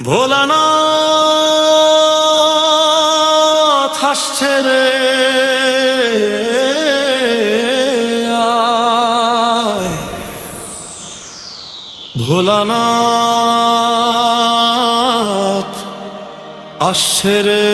ভোলানাথ আসছে রে আয়, ভোলানাথ আসছে রে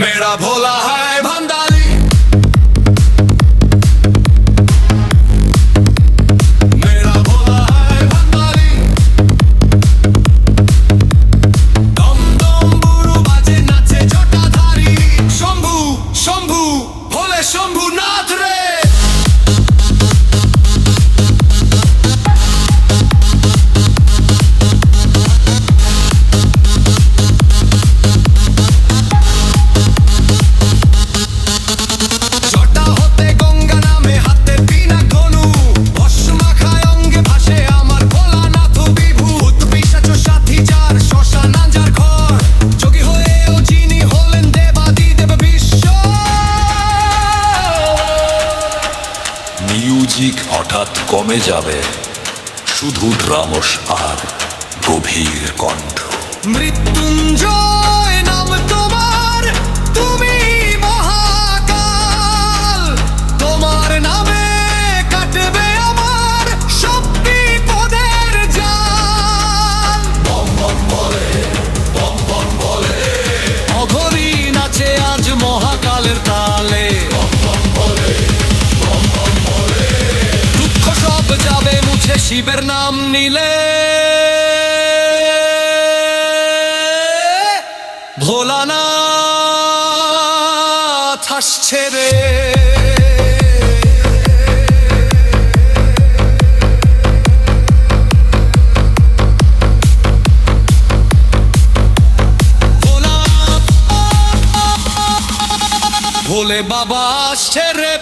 मेरा भोला है भंडारी, मेरा भोला है भंडारी। दम दम बुरु बाजे नाचे जटाधारी। शंभू शंभू भोले शंभू नाथ रे। মিউজিক হঠাৎ কমে যাবে, শুধু ড্রামস আর গভীর কণ্ঠ। মৃত্যুঞ্জয় নাম তোমার, তুমি মহাকাল। তোমার নামে কাটবে আমার সব বিপদের জাল। বম বম বলে, বম বম বলে, অঘরি নাচে আজ মহাকালের তালে। যাবে মুছে শিবের নাম নিলে। ভোলানাথ আসছে রে। ভোলে বাবা আসছে রে।